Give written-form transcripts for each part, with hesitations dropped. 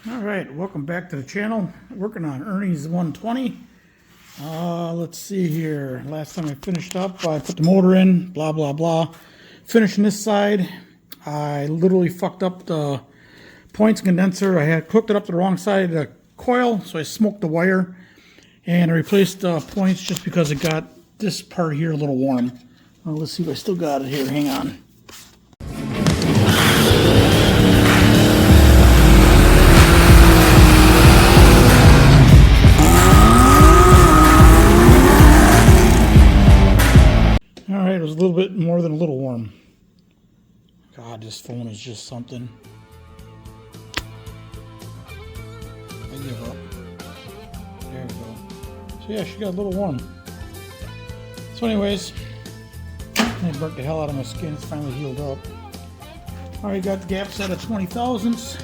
All right, welcome back to the channel. Working on Ernie's 120. Let's see here. Last time I finished up, I put the motor in, blah, blah, blah. Finishing this side, I literally fucked up the points condenser. I had hooked it up to the wrong side of the coil, so I smoked the wire. And I replaced the points just because it got this part here a little warm. Let's see if I still got it here. Hang on. Alright, it was a little bit more than a little warm. God, this phone is just something. I give up. There we go. So yeah, she got a little warm. So anyways, I burnt the hell out of my skin. It's finally healed up. Alright, got the gap set at 20 thousandths.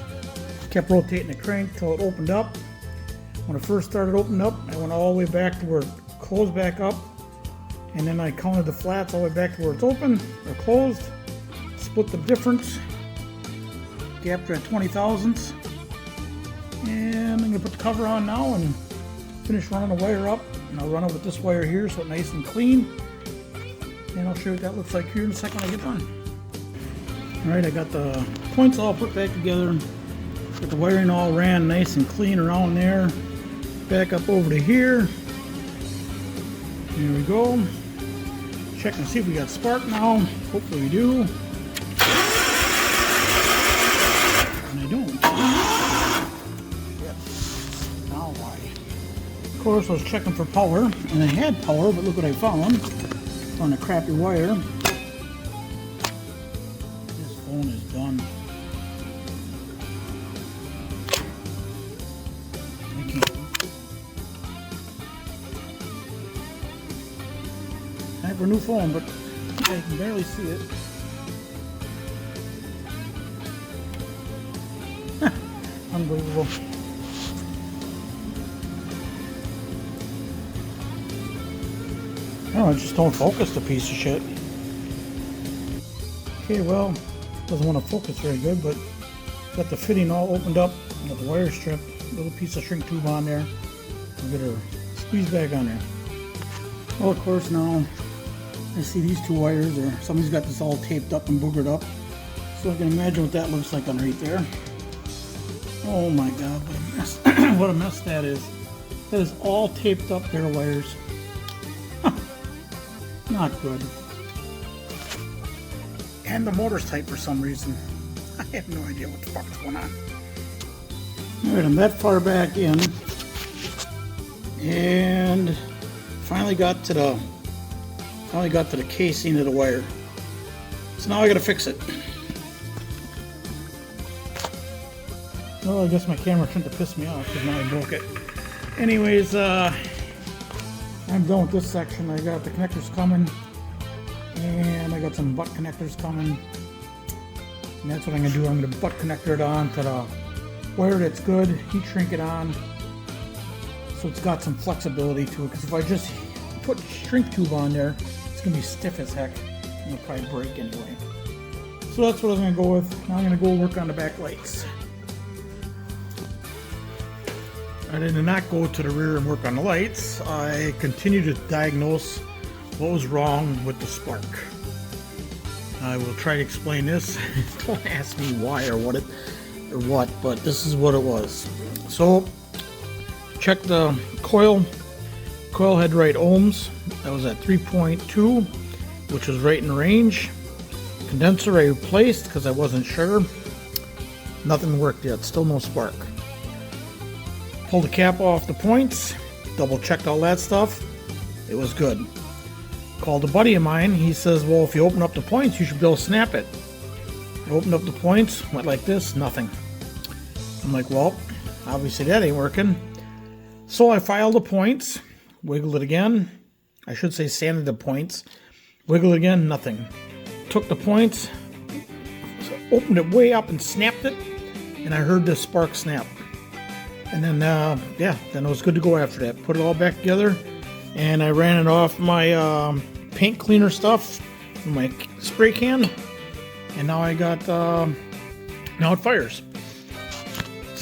Kept rotating the crank till it opened up. When it first started opening up, I went all the way back to where it closed back up. And then I counted the flats all the way back to where it's open or closed. Split the difference. Gap at 20 thousandths. And I'm going to put the cover on now and finish running the wire up. And I'll run it with this wire here so it's nice and clean. And I'll show you what that looks like here in a second when I get done. Alright, I got the points all put back together. Got the wiring all ran nice and clean around there. Back up over to here. There we go. Check and see if we got spark now. Hopefully we do. And I don't. Yep. Now why? Of course, I was checking for power, and I had power, but look what I found on a crappy wire. This phone is done. I can't. Time for a new phone, but I can barely see it. Unbelievable. Oh, it just don't focus, the piece of shit. Okay, well, doesn't want to focus very good, but got the fitting all opened up. Got the wire strip, little piece of shrink tube on there. I'll get her squeeze back on there. Well, of course, now I see these two wires there. Somebody's got this all taped up and boogered up. So I can imagine what that looks like underneath there. Oh my God, what a mess. What a mess that is. That is all taped up bare wires. Not good. And the motor's tight for some reason. I have no idea what the fuck's going on. Alright, I'm that far back in. And finally got to the casing of the wire. So now I gotta fix it. Well, I guess my camera shouldn't have pissed me off because now I broke it. Anyways, I'm done with this section. I got the connectors coming, and I got some butt connectors coming. And that's what I'm gonna do. I'm gonna butt connector it on to the wire that's good, heat shrink it on, so it's got some flexibility to it. Because if I just put shrink tube on there, it's gonna be stiff as heck, and it'll probably break anyway. So that's what I was gonna go with. Now I'm gonna go work on the back lights. I did not go to the rear and work on the lights. I continued to diagnose what was wrong with the spark. I will try to explain this. Don't ask me why or what, but this is what it was. So, check the coil. Coil had right ohms. That was at 3.2, which was right in range. Condenser I replaced because I wasn't sure. Nothing worked yet. Still no spark. Pulled the cap off the points, double checked all that stuff. It was good. Called a buddy of mine. He says, well, if you open up the points, you should be able to snap it. I opened up the points, went like this, nothing. I'm like, well, obviously that ain't working. So I filed the points, wiggled it again. I should say sanded the points. Wiggled it again, nothing. Took the points, opened it way up and snapped it, and I heard the spark snap. And then, yeah, then it was good to go after that. Put it all back together, and I ran it off my paint cleaner stuff from my spray can, and now I got, now it fires.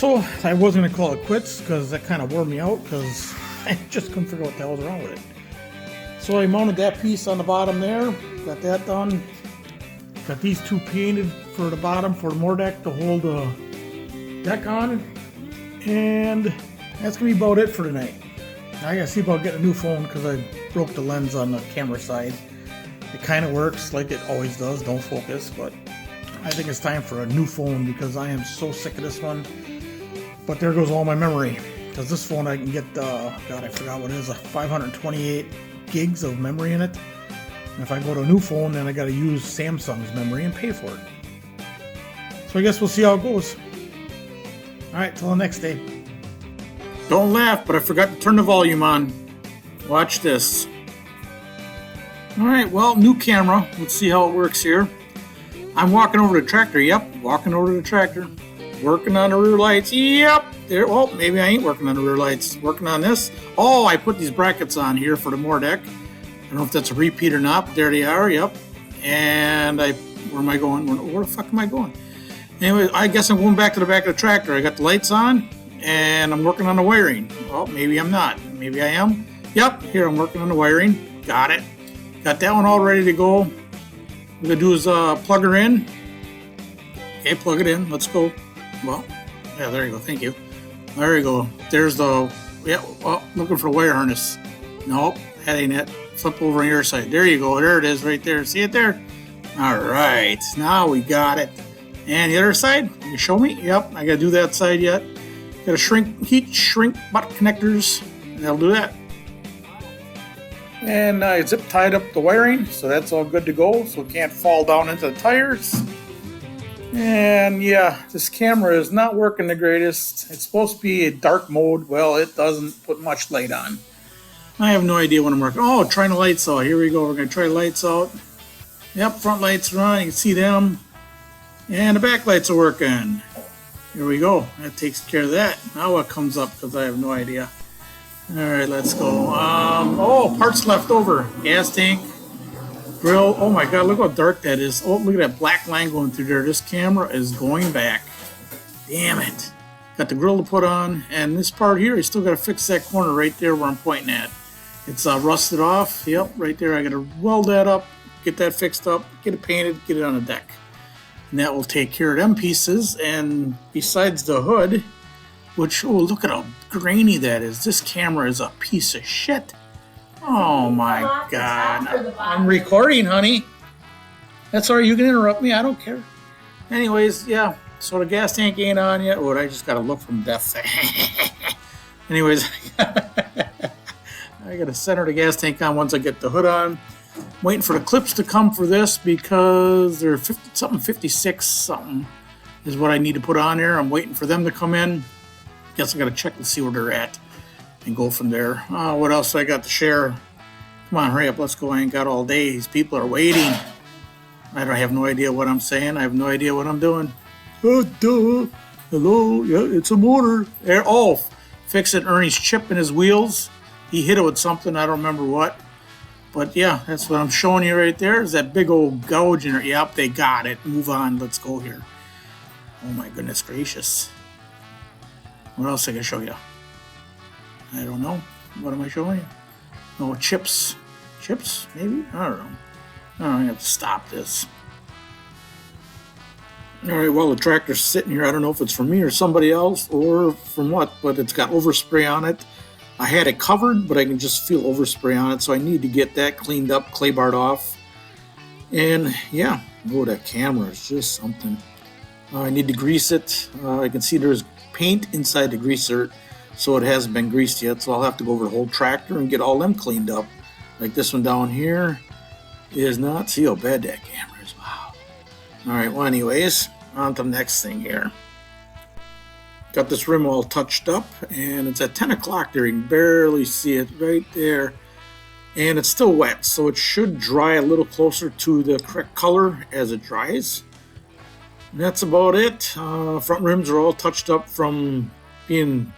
So I was going to call it quits because that kind of wore me out because I just couldn't figure out what the hell was wrong with it. So I mounted that piece on the bottom there, got that done. Got these two painted for the bottom for the more deck to hold the deck on. And that's going to be about it for tonight. Now I got to see about getting a new phone because I broke the lens on the camera side. It kind of works like it always does, don't focus, but I think it's time for a new phone because I am so sick of this one. But there goes all my memory. Because this phone I can get, God, I forgot what it is, 528 gigs of memory in it. And if I go to a new phone, then I got to use Samsung's memory and pay for it. So I guess we'll see how it goes. Alright, till the next day. Don't laugh, but I forgot to turn the volume on. Watch this. Alright, well, new camera. Let's see how it works here. I'm walking over to the tractor. Yep, walking over to the tractor. Working on the rear lights. Yep. There. Well, maybe I ain't working on the rear lights. Working on this. Oh, I put these brackets on here for the more deck. I don't know if that's a repeat or not, but there they are. Yep. And where am I going? Where the fuck am I going? Anyway, I guess I'm going back to the back of the tractor. I got the lights on, and I'm working on the wiring. Well, maybe I'm not. Maybe I am. Yep. Here, I'm working on the wiring. Got it. Got that one all ready to go. What I'm going to do is plug her in. Okay, plug it in. Let's go. Well, yeah, there you go. Thank you. There you go. There's the, yeah, well, looking for a wire harness. Nope, that ain't it. Flip over on your side. There you go. There it is right there. See it there? All right. Now we got it. And the other side, can you show me? Yep, I got to do that side yet. Got to heat shrink butt connectors. And that'll do that. And I zip tied up the wiring, so that's all good to go, so it can't fall down into the tires. And yeah, this camera is not working the greatest. It's supposed to be a dark mode. Well, it doesn't put much light on. I have no idea what I'm working. Oh, trying the lights out. Here we go. We're going to try the lights out. Yep, front lights are on. You can see them. And the back lights are working. Here we go. That takes care of that. Now what comes up? Because I have no idea. All right, let's go. Oh, parts left over. Gas tank, grill. Oh my God, look how dark that is. Oh, look at that black line going through there. This camera is going back. Damn it. Got the grill to put on, and this part here, I still got to fix that corner right there where I'm pointing at. It's rusted off. Yep, right there. I got to weld that up, get that fixed up, get it painted, get it on the deck. And that will take care of them pieces. And besides the hood, which, oh, look at how grainy that is. This camera is a piece of shit. Oh my God. I'm recording, honey. That's all right. You can interrupt me. I don't care. Anyways, yeah. So the gas tank ain't on yet. Oh, I just got to look from death. Anyways, I got to center the gas tank on once I get the hood on. Waiting for the clips to come for this because they're 56 something is what I need to put on there. I'm waiting for them to come in. Guess I got to check and see where they're at and go from there. What else I got to share? Come on, hurry up. Let's go. I ain't got all day. These people are waiting. I have no idea what I'm saying. I have no idea what I'm doing. Oh, duh. Hello. Yeah, it's a motor. Oh, fixing Ernie's chip in his wheels. He hit it with something. I don't remember what. But yeah, that's what I'm showing you right there. Is that big old gouge in there. Yep, they got it. Move on. Let's go here. Oh, my goodness gracious. What else I can show you? I don't know. What am I showing you? Oh, chips. Chips, maybe? I don't know. Oh, I have to stop this. All right, well, the tractor's sitting here. I don't know if it's from me or somebody else or from what, but it's got overspray on it. I had it covered, but I can just feel overspray on it, so I need to get that cleaned up, clay barred off. And yeah, oh, that camera is just something. I need to grease it. I can see there's paint inside the greaser, so it hasn't been greased yet, so I'll have to go over the whole tractor and get all them cleaned up. Like this one down here is not. See how bad that camera is. Wow. All right, well, anyways, on to the next thing here. Got this rim all touched up, and it's at 10 o'clock there. You can barely see it right there. And it's still wet, so it should dry a little closer to the correct color as it dries. And that's about it. Front rims are all touched up from being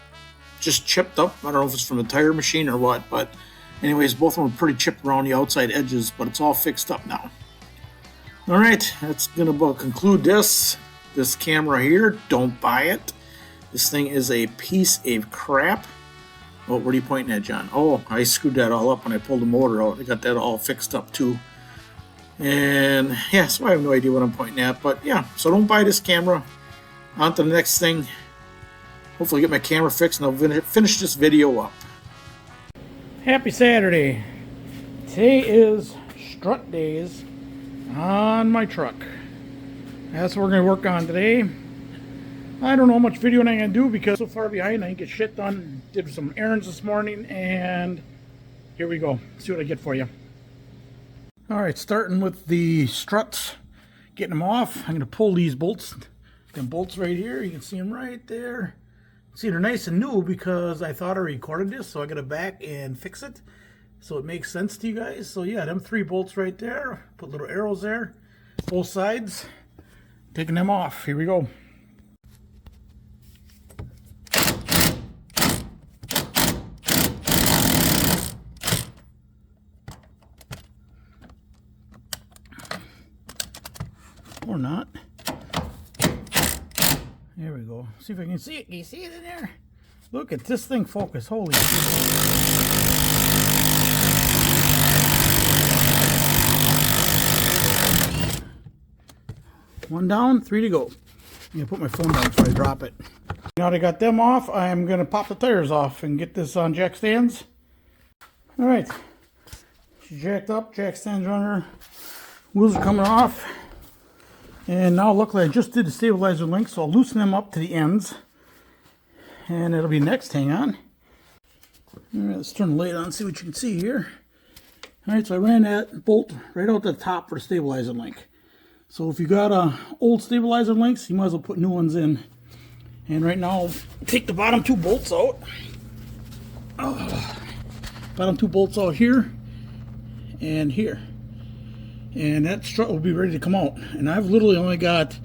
just chipped up. I don't know if it's from the tire machine or what, but anyways, both of them are pretty chipped around the outside edges, but it's all fixed up now. All right, that's going to conclude this camera here. Don't buy it. This thing is a piece of crap. Oh, what are you pointing at, John? Oh, I screwed that all up when I pulled the motor out. I got that all fixed up too. And yeah, so I have no idea what I'm pointing at. But yeah, so don't buy this camera. On to the next thing. Hopefully get my camera fixed and I'll finish this video up. Happy Saturday. Today is strut days on my truck. That's what we're going to work on today. I don't know how much video I'm going to do because so far behind I didn't get shit done. Did some errands this morning and here we go. See what I get for you. Alright, starting with the struts. Getting them off. I'm going to pull these bolts. Them bolts right here. You can see them right there. See, they're nice and new because I thought I recorded this, so I got to back and fix it. So it makes sense to you guys. So yeah, them 3 bolts right there. Put little arrows there. Both sides. Taking them off. Here we go. Or not. There we go. See if I can see it. Can you see it in there? Look at this thing focus. Holy shit. One down, 3 to go. I'm going to put my phone down before I drop it. Now that I got them off, I'm going to pop the tires off and get this on jack stands. Alright. She's jacked up. Jack stands on her. Wheels are coming off. And now luckily I just did the stabilizer link, so I'll loosen them up to the ends. And it'll be next, hang on. Alright, let's turn the light on, see what you can see here. Alright, so I ran that bolt right out the top for the stabilizer link. So if you got old stabilizer links, you might as well put new ones in. And right now I'll take the bottom 2 bolts out. Bottom 2 bolts out here and here. And that strut will be ready to come out. And I've literally only got,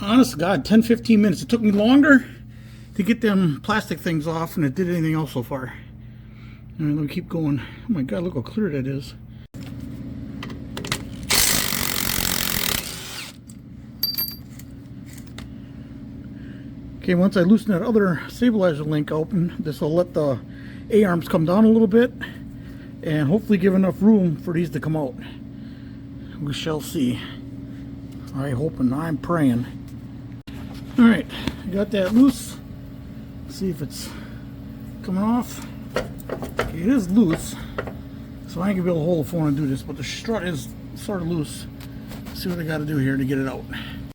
honest to God, 10-15 minutes. It took me longer to get them plastic things off than it did anything else so far. And let me keep going. Oh my God, look how clear that is. Okay, once I loosen that other stabilizer link open, this will let the A-arms come down a little bit and hopefully give enough room for these to come out. We shall see. I hope and I'm praying. Alright, I got that loose. Let's see if it's coming off. Okay, it is loose. So I ain't gonna be able to hold the phone and do this, but the strut is sort of loose. Let's see what I gotta do here to get it out.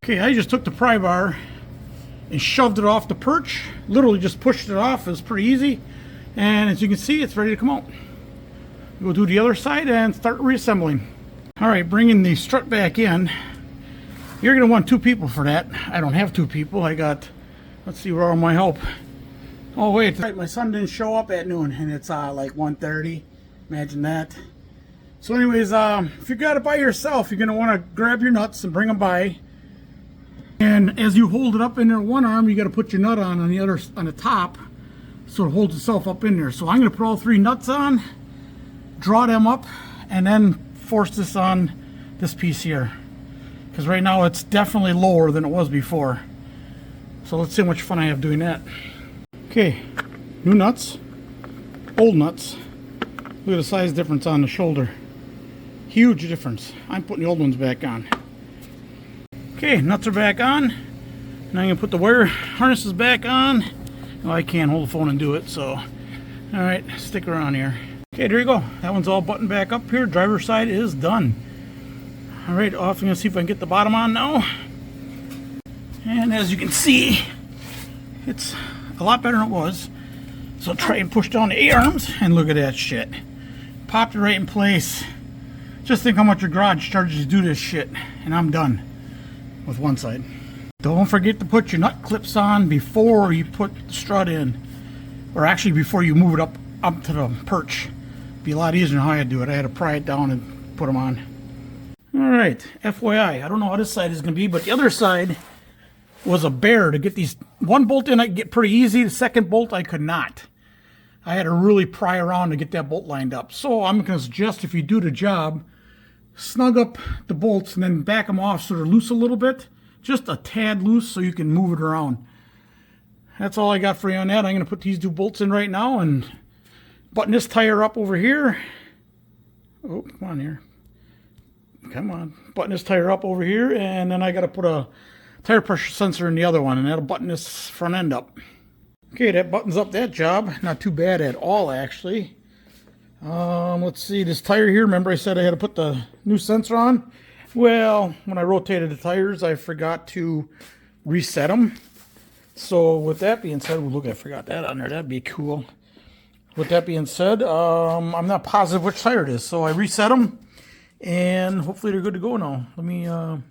Okay, I just took the pry bar and shoved it off the perch. Literally just pushed it off. It was pretty easy. And as you can see, it's ready to come out. We'll do the other side and start reassembling. Alright, bringing the strut back in. You're going to want 2 people for that. I don't have 2 people. I got, let's see where all my help. Oh wait, my son didn't show up at noon and it's like 1:30. Imagine that. So anyways, if you got it by yourself, you're going to want to grab your nuts and bring them by. And as you hold it up in there one arm, you got to put your nut on the other, on the top, so it holds itself up in there. So I'm going to put all 3 nuts on, draw them up, and then force this on this piece here, because right now it's definitely lower than it was before. So let's see how much fun I have doing that. Okay, new nuts, old nuts. Look at the size difference on the shoulder. Huge difference. I'm putting the old ones back on. Okay, nuts are back on. Now I'm gonna put the wire harnesses back on. Well, I can't hold the phone and do it, so alright, stick around here. Okay, there you go. That one's all buttoned back up here. Driver's side is done. Alright, off. I'm going to see if I can get the bottom on now. And as you can see, it's a lot better than it was. So I'll try and push down the A-arms, and look at that shit. Popped it right in place. Just think how much your garage charges to do this shit. And I'm done with one side. Don't forget to put your nut clips on before you put the strut in. Or actually before you move it up to the perch. Be a lot easier than how I do it. I had to pry it down and put them on. Alright, FYI, I don't know how this side is going to be, but the other side was a bear to get these. One bolt in I could get pretty easy. The second bolt I could not. I had to really pry around to get that bolt lined up. So I'm going to suggest, if you do the job, snug up the bolts and then back them off so they're loose a little bit. Just a tad loose so you can move it around. that's all I got for you on that. I'm going to put these 2 bolts in right now and button this tire up over here. Oh, come on here. Come on. Button this tire up over here, and then I got to put a tire pressure sensor in the other one, and that'll button this front end up. Okay, that buttons up that job. Not too bad at all, actually. Let's see, this tire here, remember I said I had to put the new sensor on? Well, when I rotated the tires, I forgot to reset them. So with that being said, well, look, I forgot that on there. That'd be cool. With that being said, I'm not positive which tire it is, so I reset them, and hopefully they're good to go now. Let me, so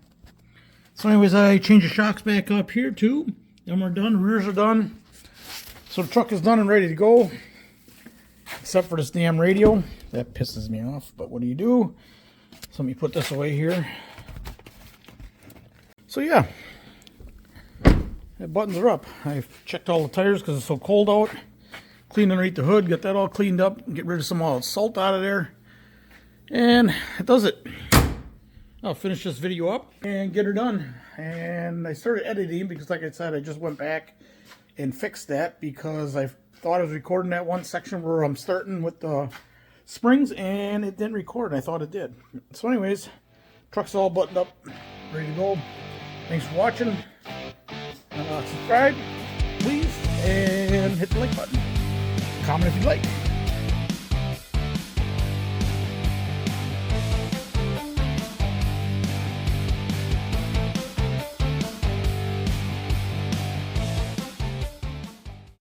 anyways, I changed the shocks back up here too. Them are done, rears are done. So the truck is done and ready to go, except for this damn radio. That pisses me off, but what do you do? So let me put this away here. So yeah, the buttons are up. I've checked all the tires because it's so cold out. Cleaned underneath the hood, get that all cleaned up, get rid of some all the salt out of there. And it does it. I'll finish this video up and get her done. And I started editing because, like I said, I just went back and fixed that because I thought I was recording that one section where I'm starting with the springs, and it didn't record, and I thought it did. So anyways, truck's all buttoned up, ready to go. Thanks for watching. Subscribe, please, and hit the like button. Comment if you'd like.